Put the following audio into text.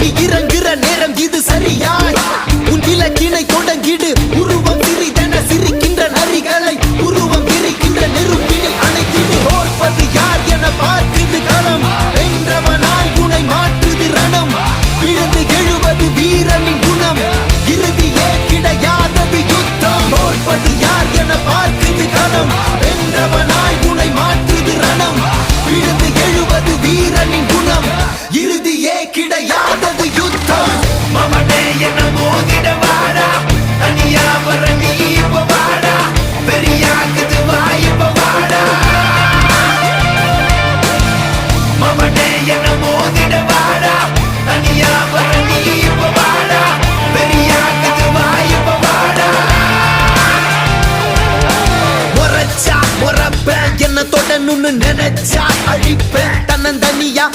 நீ இறங்குற நேரம் இது சரியாய் உன் இலக்கினை தொடங்கிடு உருவம் சிறிதென சிரிக்கின்ற நரிகளை உருவம் விரிக்கின்ற நெருப்பினில் அணைத்திடு தோற்பது யார் என பார்க்குது களம் வென்றவனாய் குணை மாற்றுது ரணம் விழுந்து எழுவது வீரனின் குணம் இறுதியே கிடையாதது யுத்தம் தோற்பது யார் என பார்க்குது களம் வென்றவனாய் குணை மாற்றுது ரணம் விழுந்து எழுவது வீரனின் குணம் இறுதியே கிடையாதது யுத்தம் மமனே என்ன மோதிட வாடா தனியா வர நீ இப்ப வாடா பெரியாக்குது வாய்ப்ப வாடா மமனே என்ன மோதிட வாடா தனியா வர நீ இப்ப வாடா பெரியாக்குது வாய்ப்ப வாடா முறைச்சா முறைப்பேன் என்ன தொடணும்னு நினைச்சா அழிப்பேன் தன்னந்தனியா